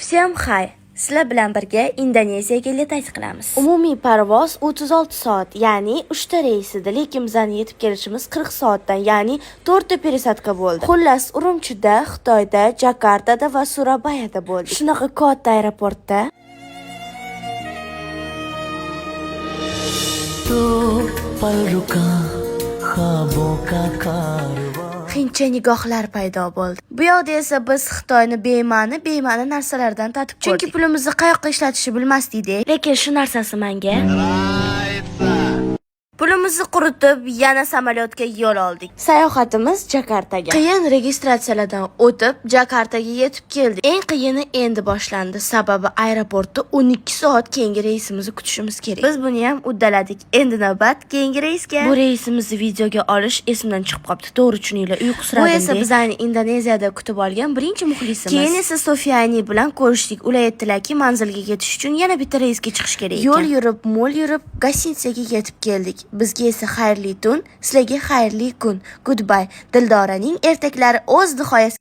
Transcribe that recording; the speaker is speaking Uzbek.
Всем hi! Sizlar bilan birga Indoneziyaga letayt qilamiz. Umumiy parvoz 36 soat, ya'ni 3 ta reys edi, lekin bizning yetib kelishimiz 40 soatdan, ya'ni 4 ta пересадка bo'ldi. Xullas, Urumchida, Xitoyda, Jakartada va Surabayada bo'ldi. Shunaqa katta aeroportda Hindcha nigohlar paydo bo'ldi. Bu yoqda esa biz Xitoyni bema'ni narsalardan tatib ko'rdik. Chunki pulimizni qayoqqa ishlatishni bilmasdik, lekin shu narsasi menga pulimizni quritib, yana samolyotga yo'l oldik. Sayohatimiz Jakartaga. Qiyin registratsiyalardan o'tib, Jakartaga yetib keldik. Eng qiyini endi boshlandi, sababi aeroportda 12 soat keyingi reysimizni kutishimiz kerak. Biz buni ham uddaladik. Endi navbat keyingi reysga. Bu reysimizni videoga olish esimdan chiqib qolibdi. To'g'ri tushuninglar, uyqu siradim. Bu esa bizani Indoneziyada kutib olgan birinchi muxlisimiz. Keyin esa Sofiani bilan ko'rishdik. Ular aytdilarki, manzilga yetish uchun yana bitta reysga chiqish kerak ekan. Yo'l yurib, mo'l yurib, gostinitsaga yetib keldik. Bizga esa xayrli tun, sizlarga xayrli kun. Goodbye. Dildoraning ertaklari o'z nihoyasiga